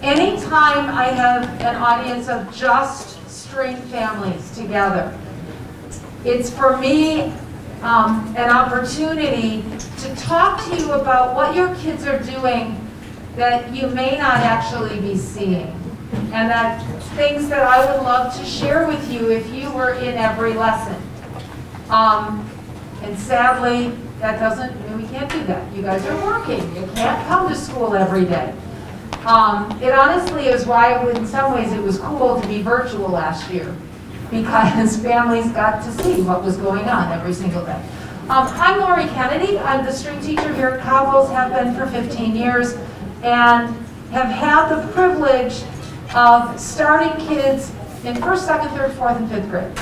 Anytime I have an audience of just string families together, it's for me an opportunity to talk to you about what your kids are doing that you may not actually be seeing, and that things that I would love to share with you if you were in every lesson. And sadly, that doesn't, we can't do that. You guys are working. You can't come to school every day. It honestly is why, in some ways, it was cool to be virtual last year, because families got to see what was going on every single day. I'm Lori Kennedy. I'm the string teacher here at Cobbles, have been for 15 years, and have had the privilege of starting kids in 1st, 2nd, 3rd, 4th, and 5th grade.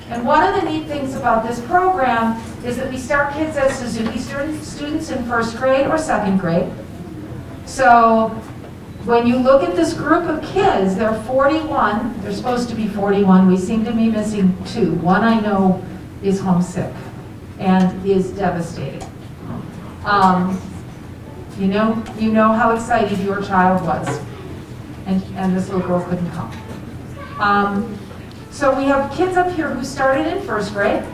And one of the neat things about this program is that we start kids as Suzuki students in 1st grade or 2nd grade. So when you look at this group of kids, there are 41. They're supposed to be 41. We seem to be missing 2. One I know is homesick and is devastated. You know how excited your child was, and this little girl couldn't come. So we have kids up here who started in 1st grade.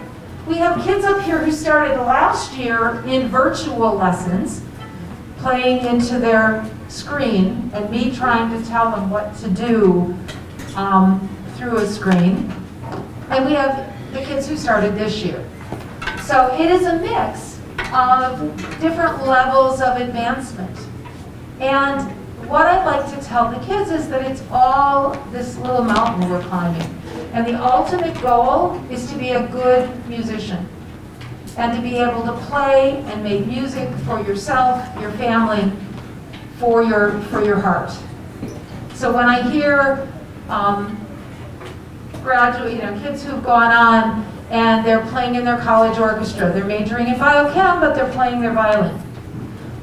We have kids up here who started last year in virtual lessons, playing into their screen, and me trying to tell them what to do through a screen. And we have the kids who started this year. So it is a mix of different levels of advancement. And what I'd like to tell the kids is that it's all this little mountain we're climbing. And the ultimate goal is to be a good musician and to be able to play and make music for yourself, your family, for your heart. So when I hear kids who've gone on and they're playing in their college orchestra, they're majoring in biochem, but they're playing their violin.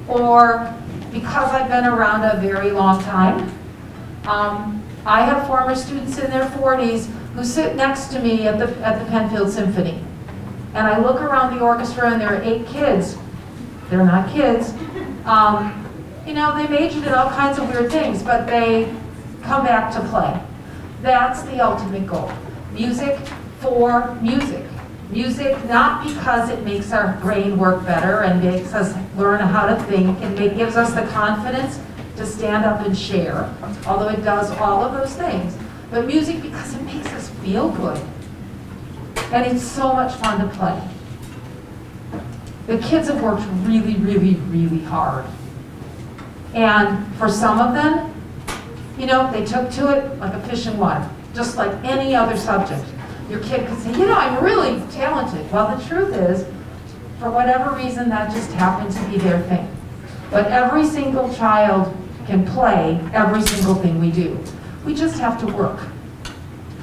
Or because I've been around a very long time, I have former students in their 40s who sit next to me at the Penfield Symphony. And I look around the orchestra and there are 8 kids. They're not kids. They majored in all kinds of weird things, but they come back to play. That's the ultimate goal. Music for music. Music not because it makes our brain work better and makes us learn how to think and gives us the confidence to stand up and share, although it does all of those things. But music because it makes us feel good. And it's so much fun to play. The kids have worked really, really, really hard. And for some of them, they took to it like a fish in water, just like any other subject. Your kid could say, I'm really talented. Well, the truth is, for whatever reason, that just happened to be their thing. But every single child can play every single thing we do. We just have to work.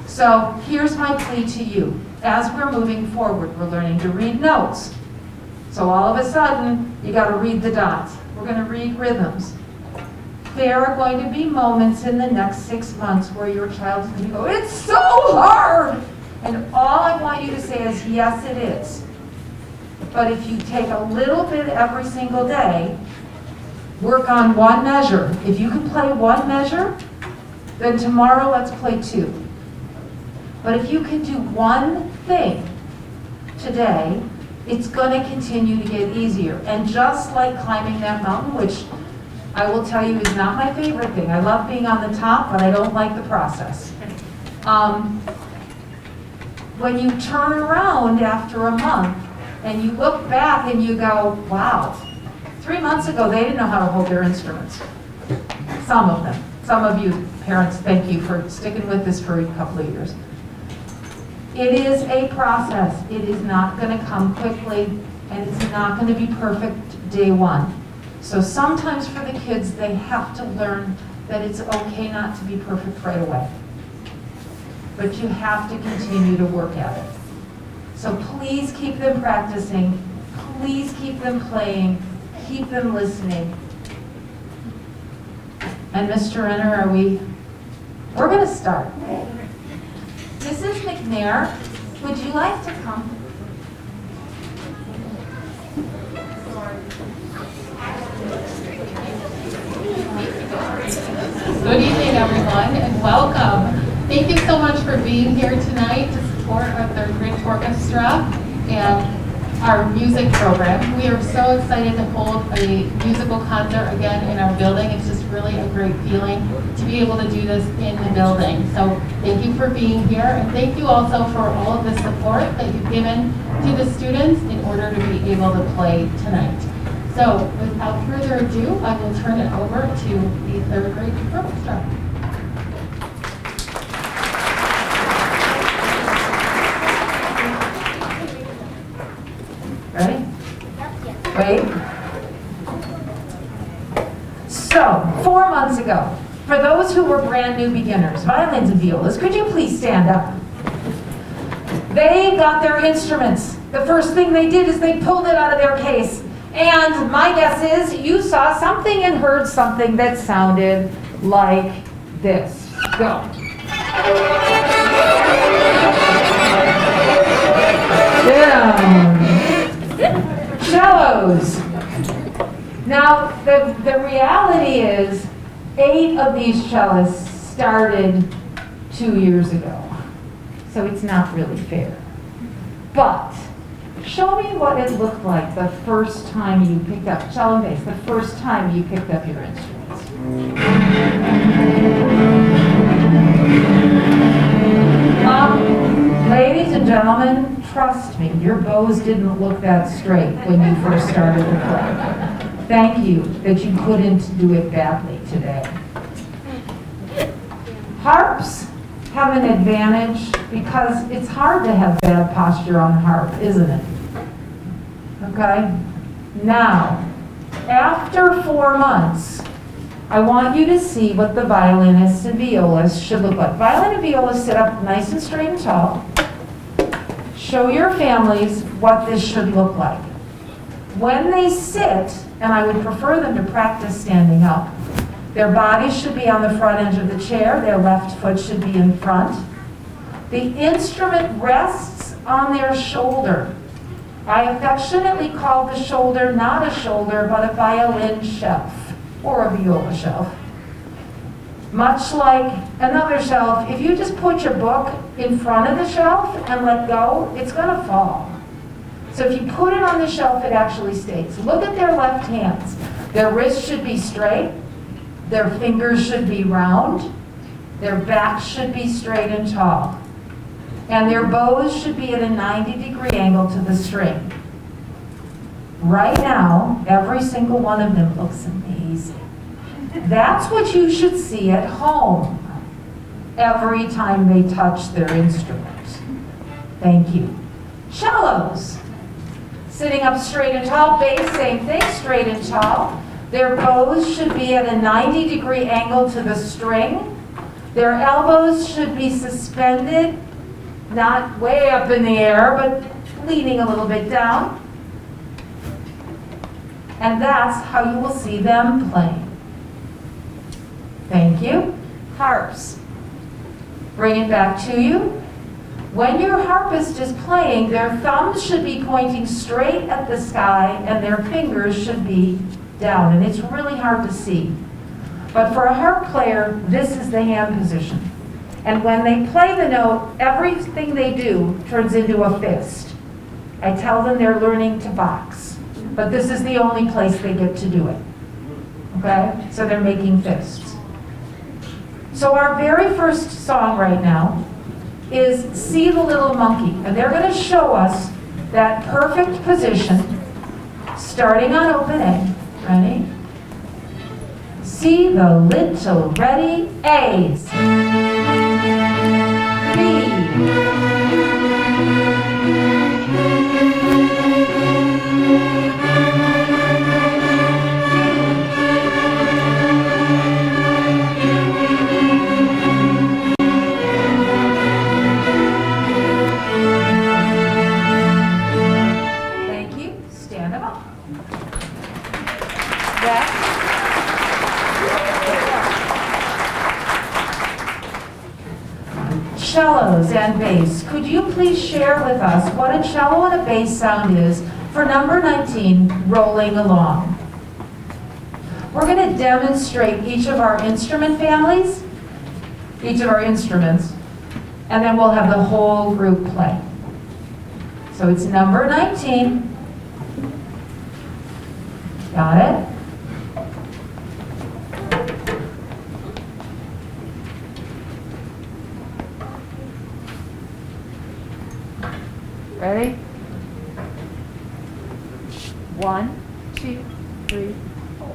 So here's my plea to you. As we're moving forward, we're learning to read notes. So all of a sudden, you got to read the dots. We're going to read rhythms. There are going to be moments in the next 6 months where your child is going to go, it's so hard! And all I want you to say is, yes, it is. But if you take a little bit every single day, work on one measure. If you can play one measure, then tomorrow let's play 2. But if you can do one thing today, it's going to continue to get easier. And just like climbing that mountain, which I will tell you is not my favorite thing. I love being on the top, but I don't like the process. When you turn around after a month and you look back and you go, wow, 3 months ago they didn't know how to hold their instruments. Some of them. Some of you parents, thank you for sticking with this for a couple of years. It is a process. It is not going to come quickly, and it's not going to be perfect day one. So sometimes for the kids, they have to learn that it's okay not to be perfect right away. But you have to continue to work at it. So please keep them practicing. Please keep them playing. Keep them listening. And Mr. Renner, we're going to start. Mrs. McNair, would you like to come? Good everyone, and welcome. Thank you so much for being here tonight to support our third grade orchestra and our music program. We are so excited to hold a musical concert again in our building. It's just really a great feeling to be able to do this in the building. So thank you for being here, and thank you also for all of the support that you've given to the students in order to be able to play tonight. So without further ado, I will turn it over to the third grade orchestra. Ready? Wait. So, 4 months ago, for those who were brand new beginners, violins and violas, could you please stand up? They got their instruments. The first thing they did is they pulled it out of their case. And my guess is you saw something and heard something that sounded like this. Go. Down. Cellos. Now, the reality is 8 of these cellists started 2 years ago. So it's not really fair. But show me what it looked like the first time you picked up cello and bass, the first time you picked up your instruments. Ladies and gentlemen, trust me, your bows didn't look that straight when you first started to play. Thank you that you couldn't do it badly today. Harps have an advantage because it's hard to have bad posture on a harp, isn't it? Okay? Now, after 4 months, I want you to see what the violinists and violas should look like. Violin and viola sit up nice and straight and tall. Show your families what this should look like. When they sit, and I would prefer them to practice standing up, their bodies should be on the front edge of the chair, their left foot should be in front. The instrument rests on their shoulder. I affectionately call the shoulder not a shoulder, but a violin shelf, or a viola shelf. Much like another shelf, if you just put your book in front of the shelf and let go, it's going to fall. So if you put it on the shelf, it actually stays. Look at their left hands. Their wrists should be straight. Their fingers should be round. Their back should be straight and tall. And their bows should be at a 90-degree angle to the string. Right now, every single one of them looks amazing. That's what you should see at home every time they touch their instrument. Thank you. Cellos. Sitting up straight and tall, bass, same thing, straight and tall. Their bows should be at a 90-degree angle to the string. Their elbows should be suspended, not way up in the air, but leaning a little bit down. And that's how you will see them playing. Thank you. Harps. Bring it back to you. When your harpist is playing, their thumbs should be pointing straight at the sky and their fingers should be down. And it's really hard to see. But for a harp player, this is the hand position. And when they play the note, everything they do turns into a fist. I tell them they're learning to box. But this is the only place they get to do it. Okay? So they're making fists. So our very first song right now is See the Little Monkey. And they're going to show us that perfect position, starting on open A. Ready? See the little ready A's. B. Cellos and bass. Could you please share with us what a cello and a bass sound is for number 19, Rolling Along? We're going to demonstrate each of our instrument families, each of our instruments, and then we'll have the whole group play. So it's number 19. Got it? Ready? 1, 2, 3, 4.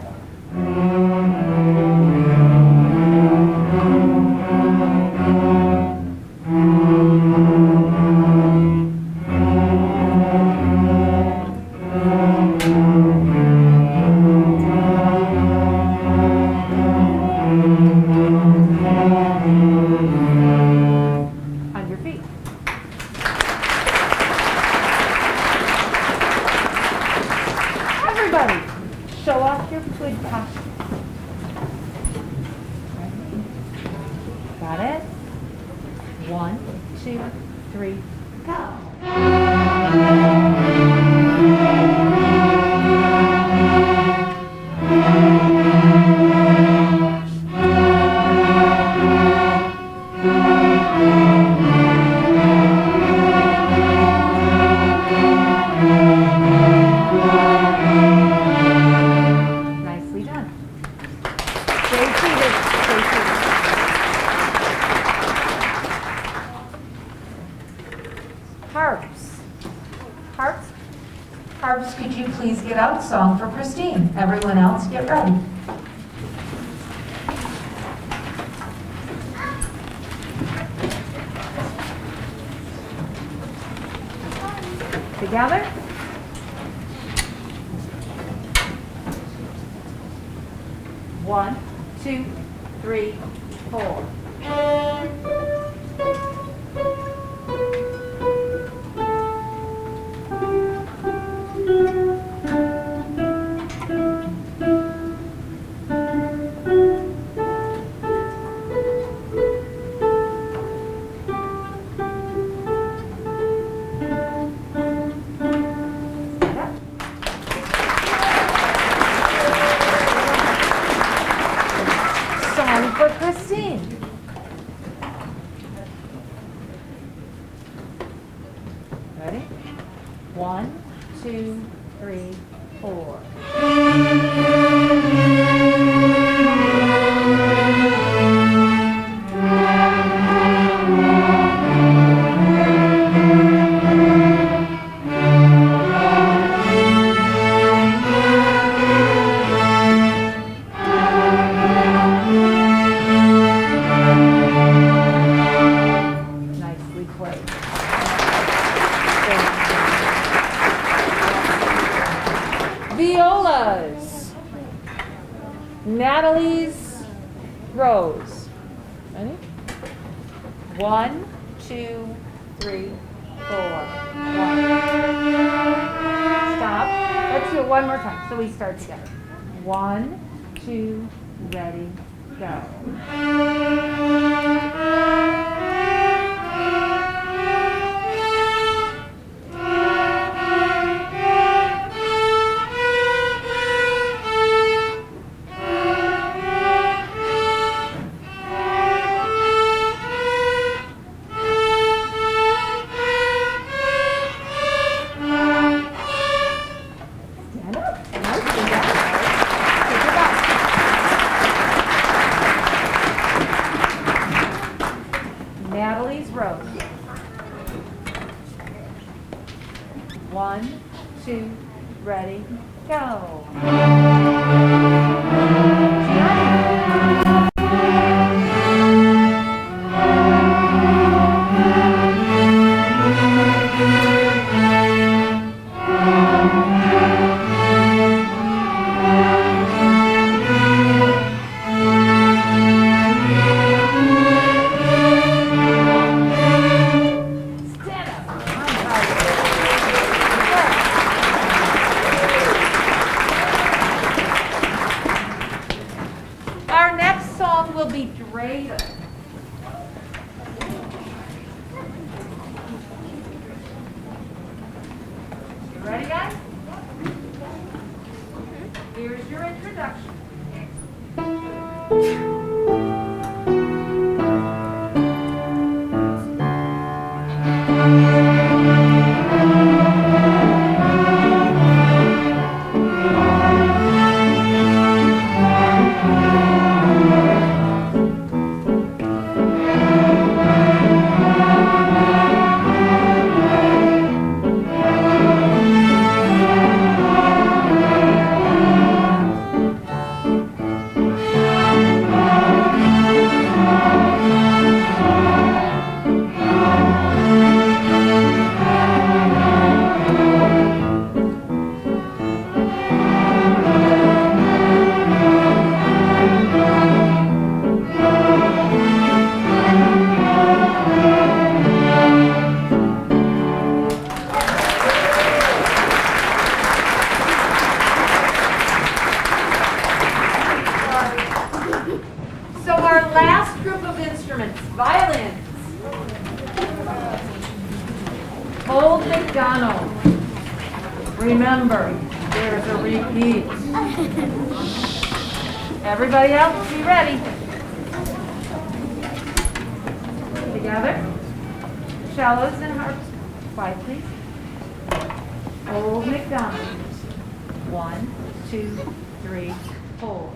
On your feet. Everybody, show off your good posture. Got it? 1, 2, 3, go. Nicely done. Stay seated. Stay seated. Harps. Harps. Harps, could you please get out? Song for Christine. Everyone else, get ready. Together. One, 2, 3, 4. Song for Christine. Ready? 1, 2, 3, 4. Nicely played. Violas. Natalie's Rose. Ready? 1, 2, 3, 4. 1. Stop. Let's do it one more time so we start together. 1, 2, ready, go. Stand up. Nicely done. Take it back. Natalie's Rose. 1, 2, ready, go. Stand up. Our next song will be Draven. You ready, guys? Here's your introduction. last group of instruments, violins. Old MacDonald. Remember, there's a repeat. Everybody else, be ready. Together. Shallows and harps. Quiet, please. Old MacDonald. 1, 2, 3, 4.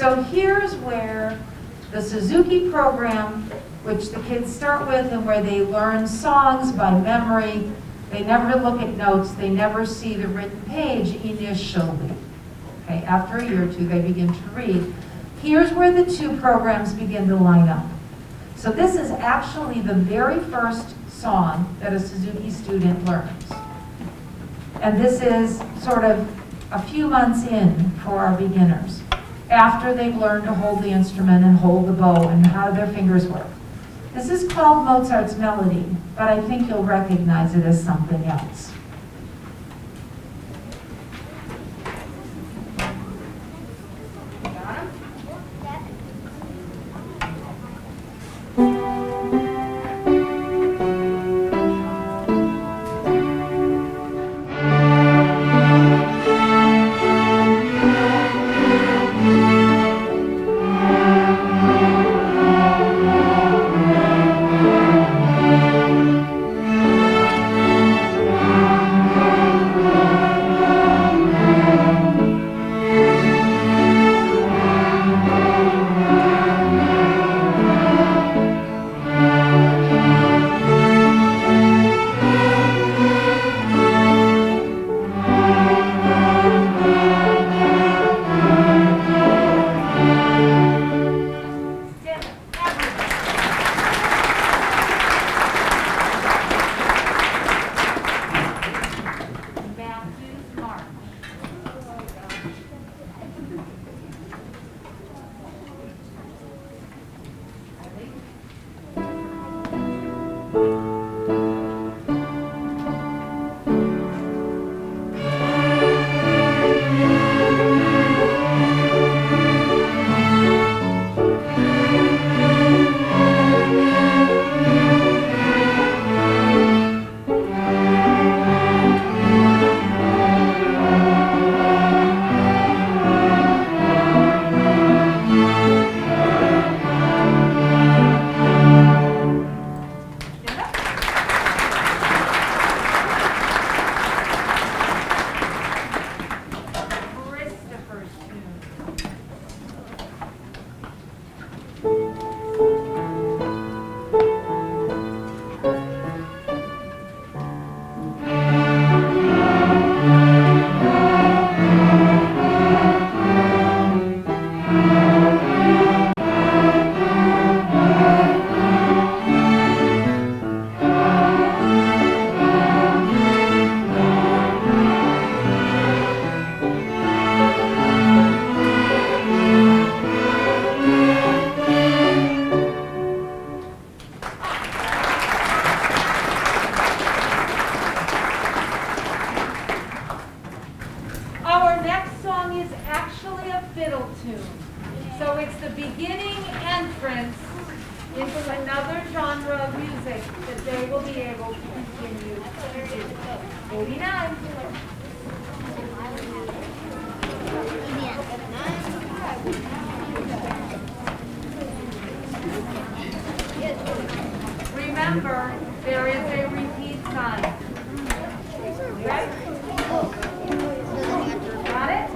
So here's where the Suzuki program, which the kids start with and where they learn songs by memory, they never look at notes, they never see the written page initially. Okay, after a year or two, they begin to read. Here's where the two programs begin to line up. So this is actually the very first song that a Suzuki student learns. And this is sort of a few months in for our beginners, after they've learned to hold the instrument and hold the bow and how their fingers work. This is called Mozart's Melody, but I think you'll recognize it as something else. Got him? 89. Remember, there is a repeat sign. Okay? Got it?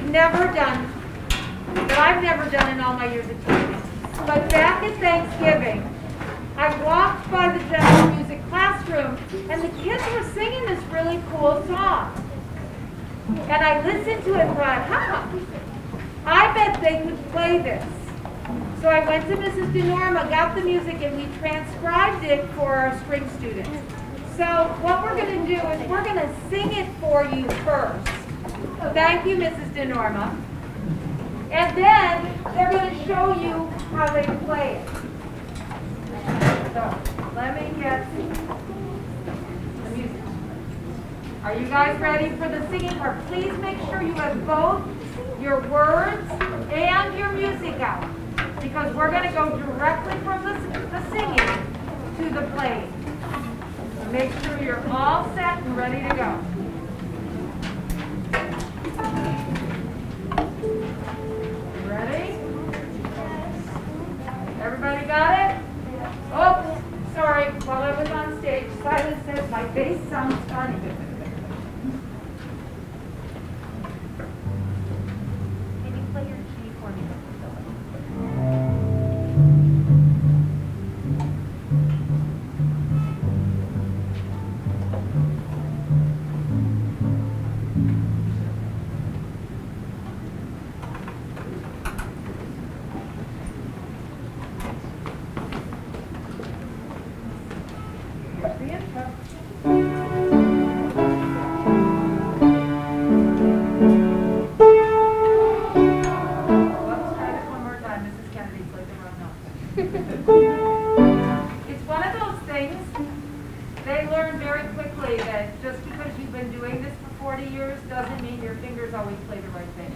Never done, that I've never done in all my years of teaching. But back at Thanksgiving, I walked by the general music classroom and the kids were singing this really cool song. And I listened to it and thought, I bet they could play this. So I went to Mrs. DiNorma, got the music, and we transcribed it for our string students. So what we're going to do is we're going to sing it for you first. Thank you, Mrs. DiNorma. And then they're going to show you how they play it. So let me get the music. Are you guys ready for the singing part? Please make sure you have both your words and your music out, because we're going to go directly from the singing to the playing. So make sure you're all set and ready to go. Ready? Everybody got it? Oh, sorry, while I was on stage, Silas My face sounds funny. Can you play your key for me? Here's the intro. Let's try this one more time. Mrs. Kennedy played the wrong note. It's one of those things, they learn very quickly that just because you've been doing this for 40 years doesn't mean your fingers always play the right thing.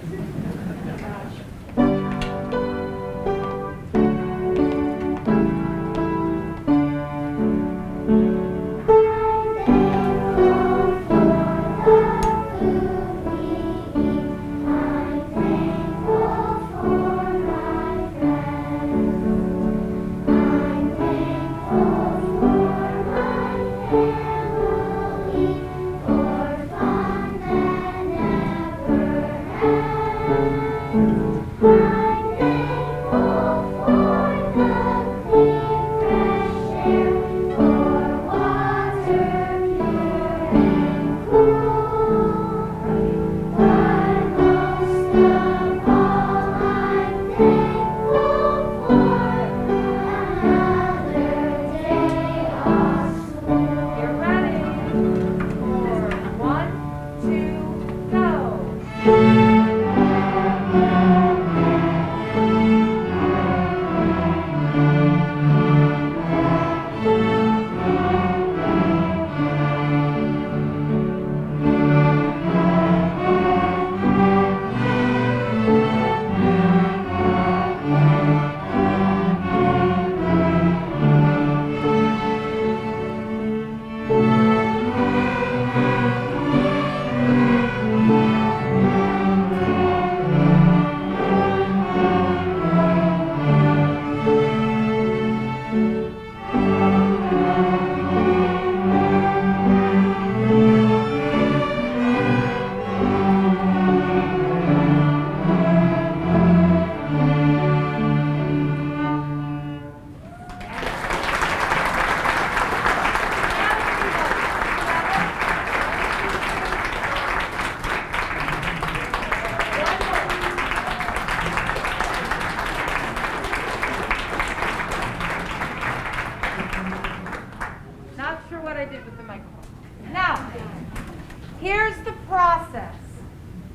Here's the process.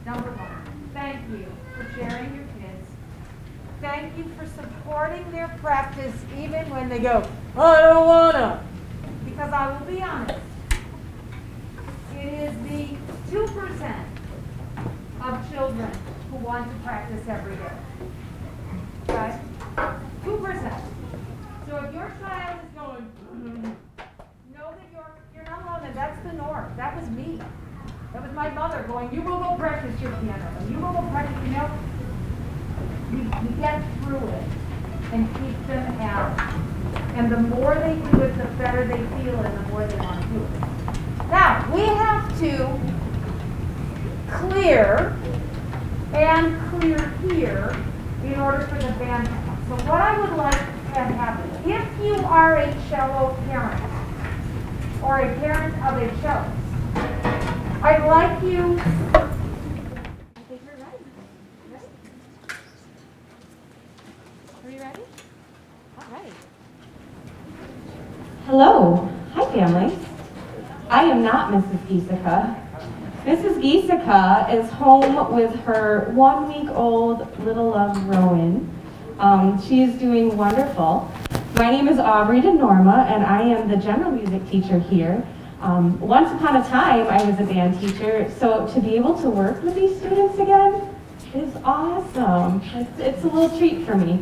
Number one, thank you for sharing your kids. Thank you for supporting their practice even when they go, I don't wanna. Because I will be honest, it is the 2% of children who want to practice every day. Okay? 2%. So if your child is going, know that you're not alone, and that's the norm. That was me. That was my mother going, you will go practice your piano. And you will go practice, you know. You get through it and keep them out. And the more they do it, the better they feel and the more they want to do it. Now, we have to clear and clear here in order for the band to come. So what I would like to happen, if you are a cello parent or a parent of a cello, I'd like you, I think we're ready. Ready? Are you ready? All right. Hello. Hi, family. I am not Mrs. Giesica. Mrs. Giesica is home with her 1-week-old little love, Rowan. She is doing wonderful. My name is DiNorma, and I am the general music teacher here. Once upon a time, I was a band teacher, so to be able to work with these students again is awesome. It's a little treat for me.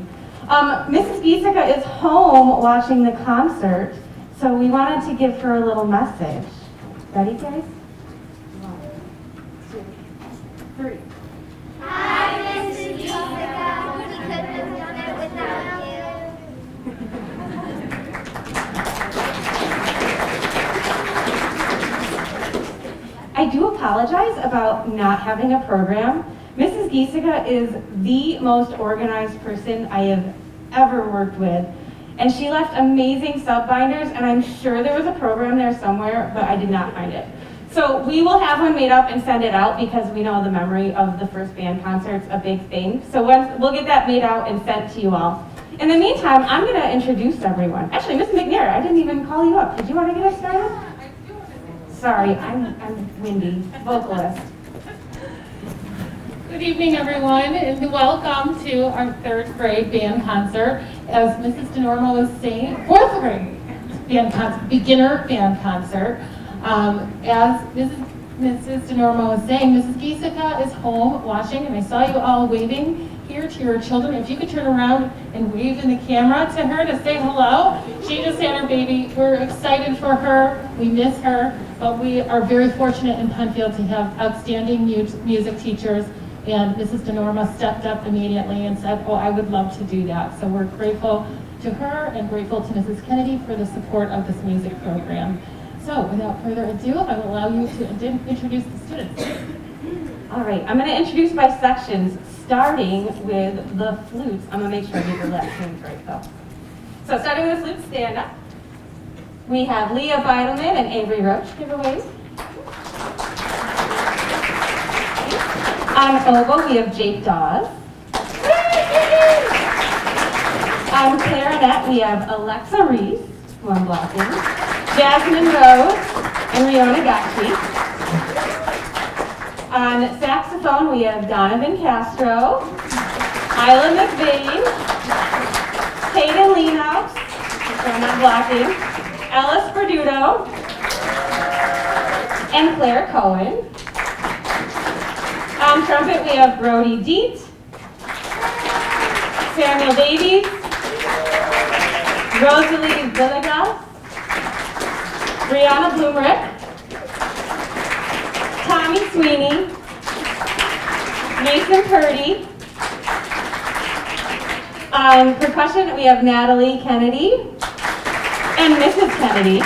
Mrs. Giesica is home watching the concert, so we wanted to give her a little message. Ready, guys? 1, 2, 3. Hi, Mrs. Giesica. We couldn't have done it without you. apologize about not having a program. Mrs. Giesica is the most organized person I have ever worked with. And she left amazing sub binders, and I'm sure there was a program there somewhere, but I did not find it. So we will have one made up and send it out because we know the memory of the first band concert's a big thing. So we'll get that made out and sent to you all. In the meantime, I'm going to introduce everyone. Actually, Miss McNair, I didn't even call you up. Did you want to get us started? Sorry, I'm windy, vocalist. Good evening, everyone, and welcome to our third grade band concert. As Mrs. DiNorma was saying, fourth grade band concert, beginner band concert. As Mrs. DiNorma was saying, Mrs. Giesica is home watching, and I saw you all waving here to your children. If you could turn around and wave in the camera to her to say hello. She just had her baby. We're excited for her. We miss her, but we are very fortunate in Penfield to have outstanding music teachers. And Mrs. DiNorma stepped up immediately and said, oh, I would love to do that. So we're grateful to her and grateful to Mrs. Kennedy for the support of this music program. So without further ado, I will allow you to introduce the students. All right, I'm going to introduce by sections, starting with the flutes. I'm going to make sure I get the last names right, though. So starting with the flutes, stand up. We have Leah Beidelman and Avery Roach. Give a wave. On oboe, we have Jake Dawes. On clarinet, we have Alexa Reese, who I'm blocking, Jasmine Rose, and Riona Gacci. On saxophone, we have Donovan Castro, Isla McVeigh, Hayden Leanhouse, so I'm not blocking, Ellis Perduto, and Claire Cohen. On trumpet, we have Brody Diet, Samuel Davies, Rosalie Villegas, Brianna Bloomrick, Tommy Sweeney, Mason Purdy. On percussion, we have Natalie Kennedy and Mrs. Kennedy.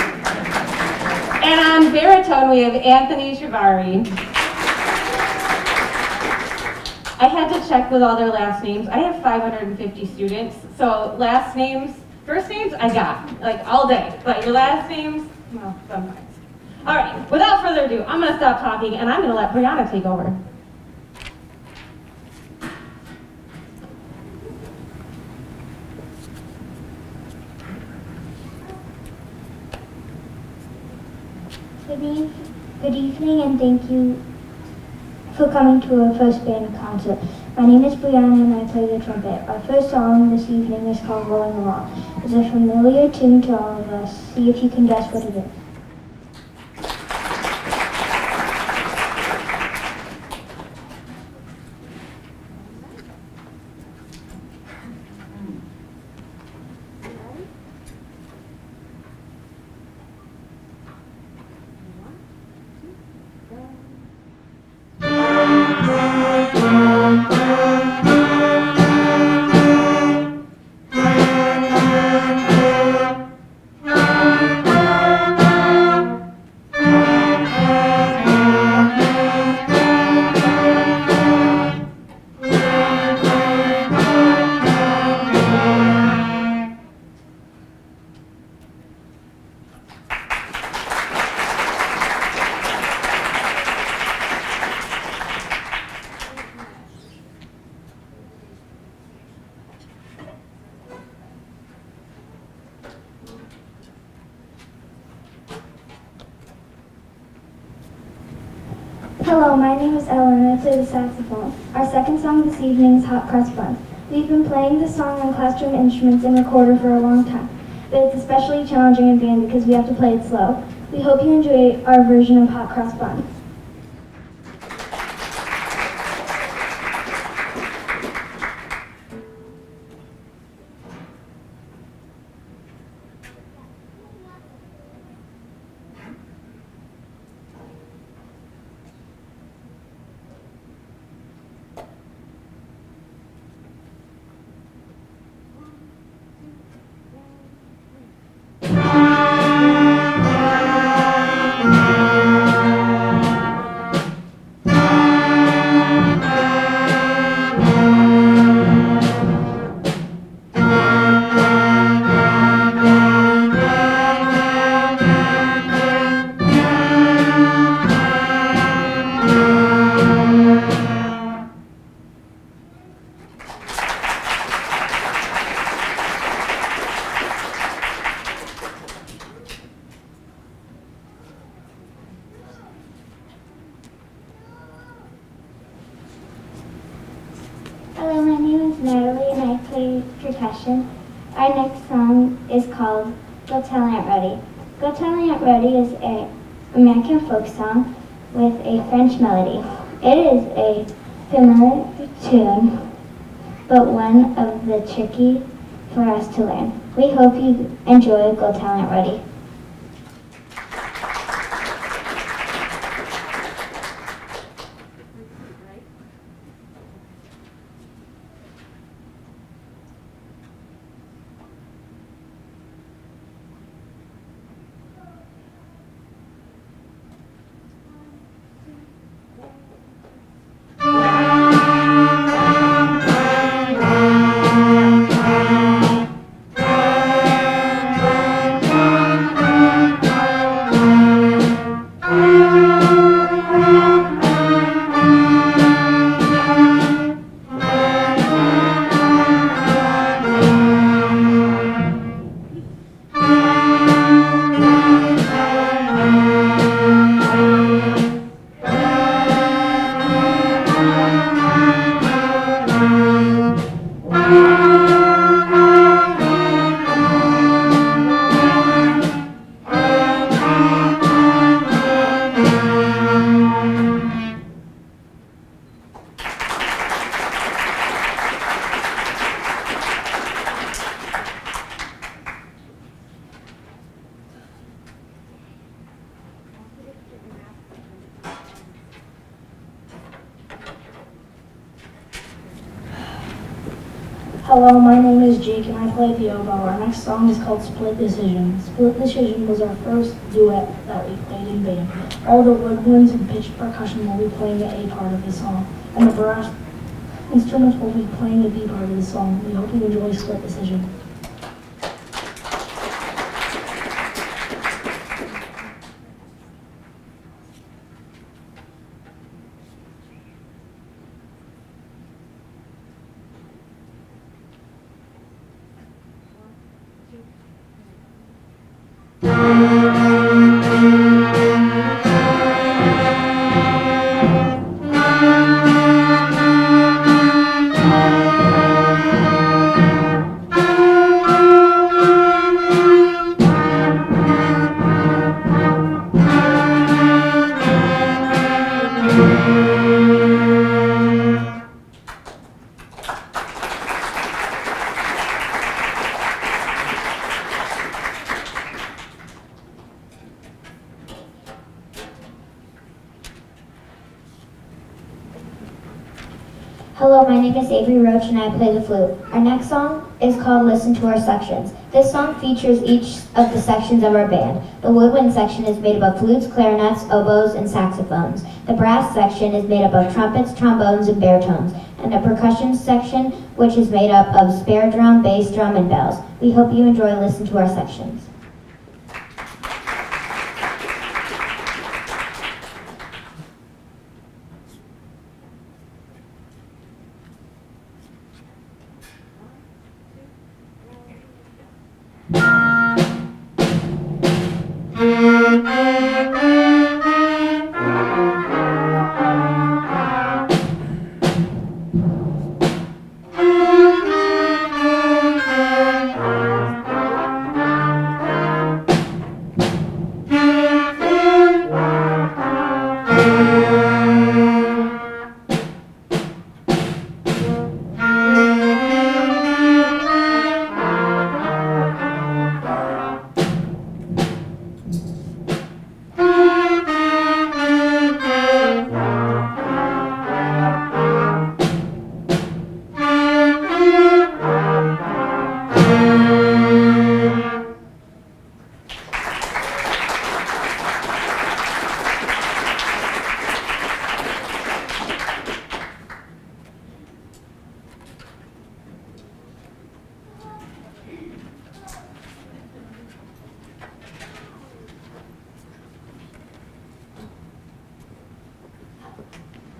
And on baritone, we have Anthony Shivari. I had to check with all their last names. I have 550 students, so last names, first names, I got, like all day. But your last names, well, sometimes. All right, without further ado, I'm going to stop talking and I'm going to let Brianna take over. Good evening, and thank you for coming to our first band concert. My name is Brianna and I play the trumpet. Our first song this evening is called Rolling Along. It's a familiar tune to all of us. See if you can guess what it is. Hello, my name is Ellen and I play the saxophone. Our second song this evening is Hot Cross Buns. We've been playing this song on classroom instruments and recorder for a long time, but it's especially challenging in band because we have to play it slow. We hope you enjoy our version of Hot Cross Buns. percussion. Our next song is called Go Tell Aunt Rhody. Go Tell Aunt Rhody is an American folk song with a French melody. It is a familiar tune, but one of the tricky for us to learn. We hope you enjoy Go Tell Aunt Rhody. Hello, my name is Jake and I play the oboe. Our next song is called Split Decision. Split Decision was our first duet that we played in band. All the woodwinds and pitched percussion will be playing a part of the song, and the brass instruments will be playing a B part of the song. We hope you enjoy Split Decision. Hello, my name is Avery Roach and I play the flute. Our next song is called Listen to Our Sections. This song features each of the sections of our band. The woodwind section is made up of flutes, clarinets, oboes, and saxophones. The brass section is made up of trumpets, trombones, and baritones. And the percussion section, which is made up of spare drum, bass drum, and bells. We hope you enjoy Listen to Our Sections.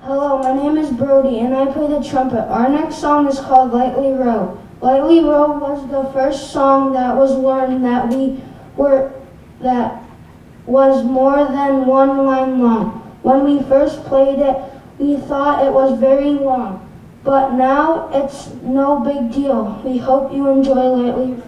Hello, my name is Brody and I play the trumpet. Our next song is called Lightly Row. Lightly Row was the first song that was learned that was more than one line long. When we first played it, we thought it was very long. but now it's no big deal. We hope you enjoy lately.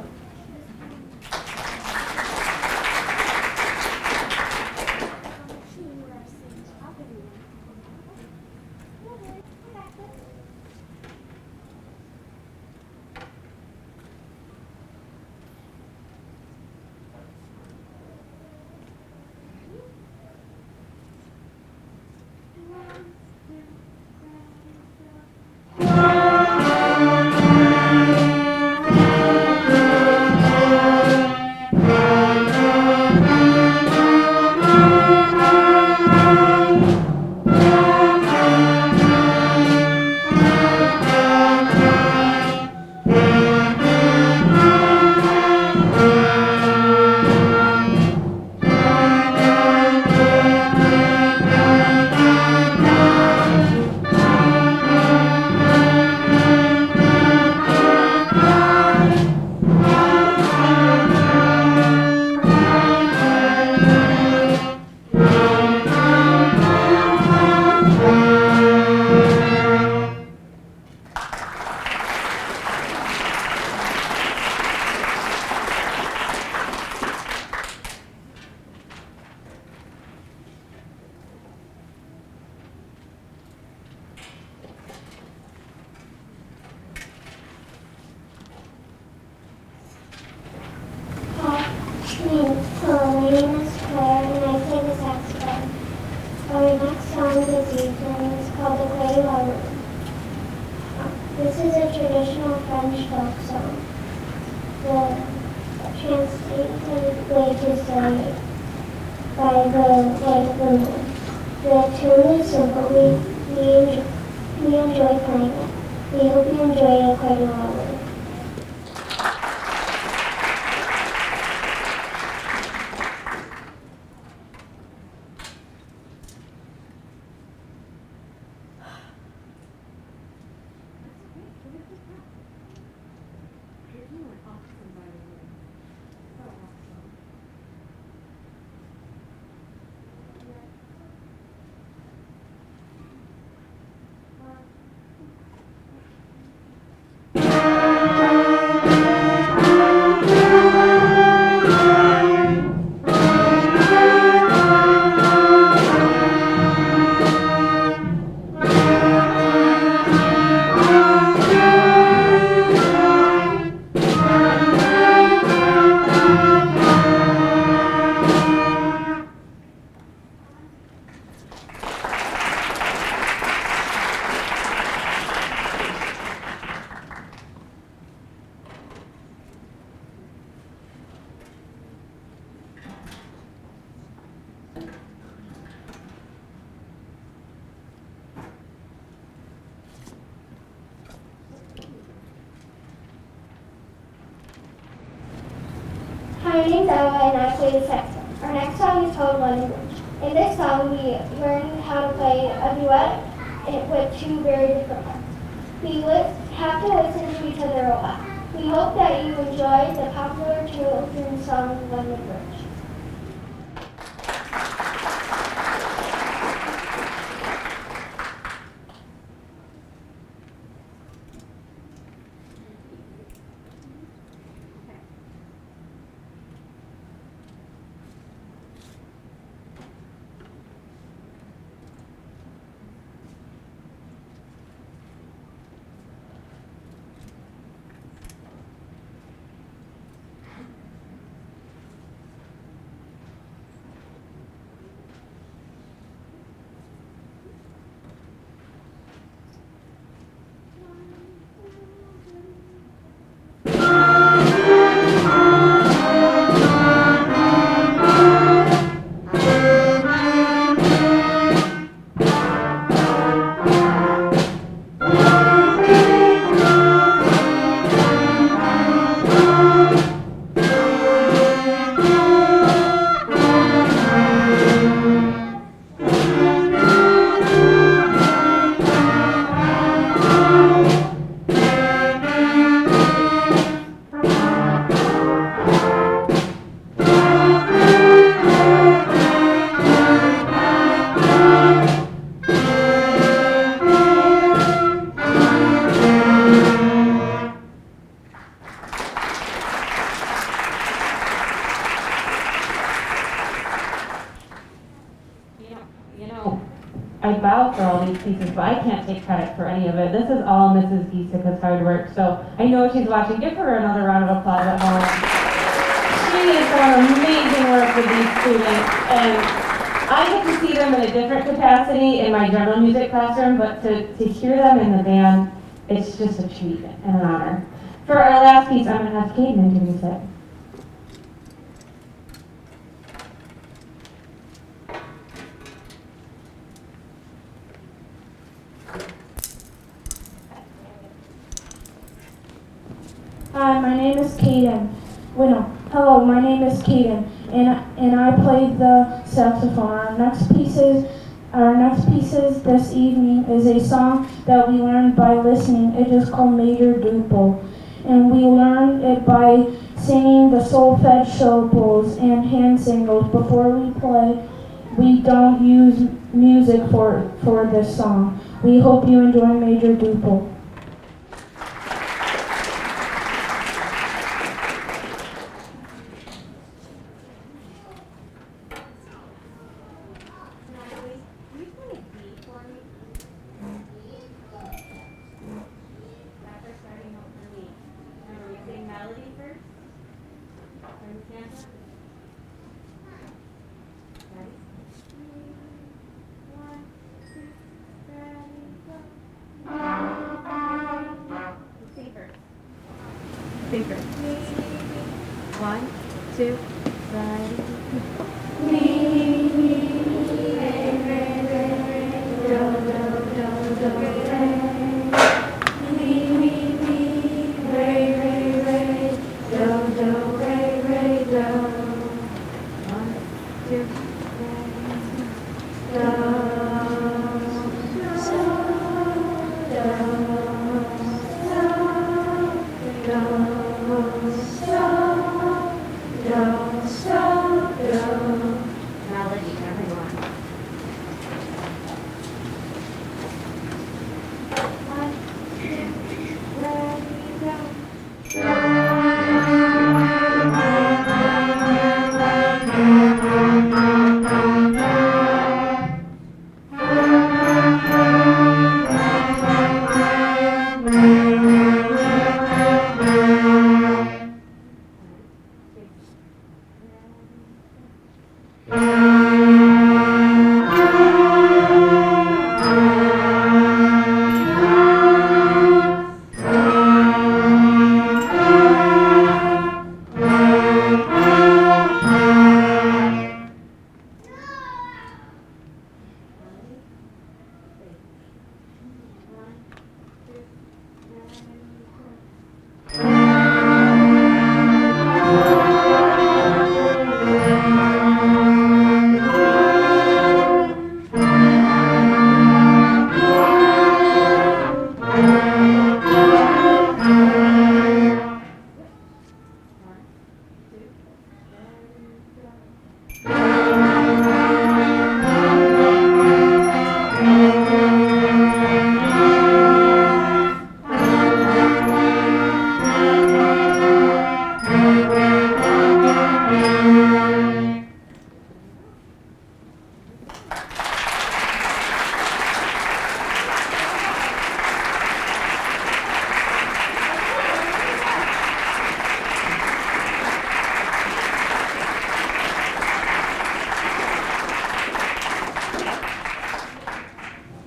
Hello, my name is Claire and I play the saxophone. Our next song this evening is called The Grey Lover. This is a traditional French folk song. The translated way to say by the light of the moon. The tune is simple. We enjoy playing it. We hope you enjoy it quite a lot. My name's Ella and I play the saxophone. Our next song is called Language. In this song, we learn how to play a duet with two very different parts. We have to listen to each other a lot. We hope that you enjoy the popular children's song Language. I bow for all these pieces, but I can't take credit for any of it. This is all Mrs. Giesica's hard work, so I know she's watching. Give her another round of applause at home. She has done amazing work with these students, and I get to see them in a different capacity in my general music classroom, but to hear them in the band, it's just a treat and an honor. For our last piece, I'm going to have Caden introduce it. Hi, my name is Caden. Hello, my name is Caden, and I played the saxophone. Our next pieces this evening is a song that we learned by listening. It is called Major Duple, and we learned it by singing the solfeggios and hand signals. Before we play, we don't use music for this song. We hope you enjoy Major Duple. One, two,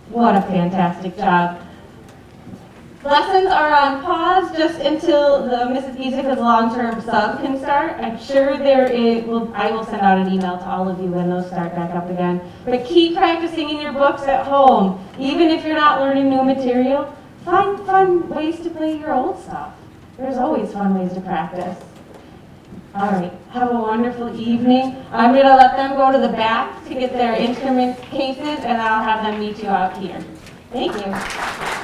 What a fantastic job. Lessons are on pause just until the Mrs. Giesica's long-term sub can start. I'm sure I will send out an email to all of you when those start back up again. But keep practicing in your books at home. Even if you're not learning new material, find fun ways to play your old stuff. There's always fun ways to practice. All right, have a wonderful evening. I'm going to let them go to the back to get their instrument cases, and I'll have them meet you out here. Thank you.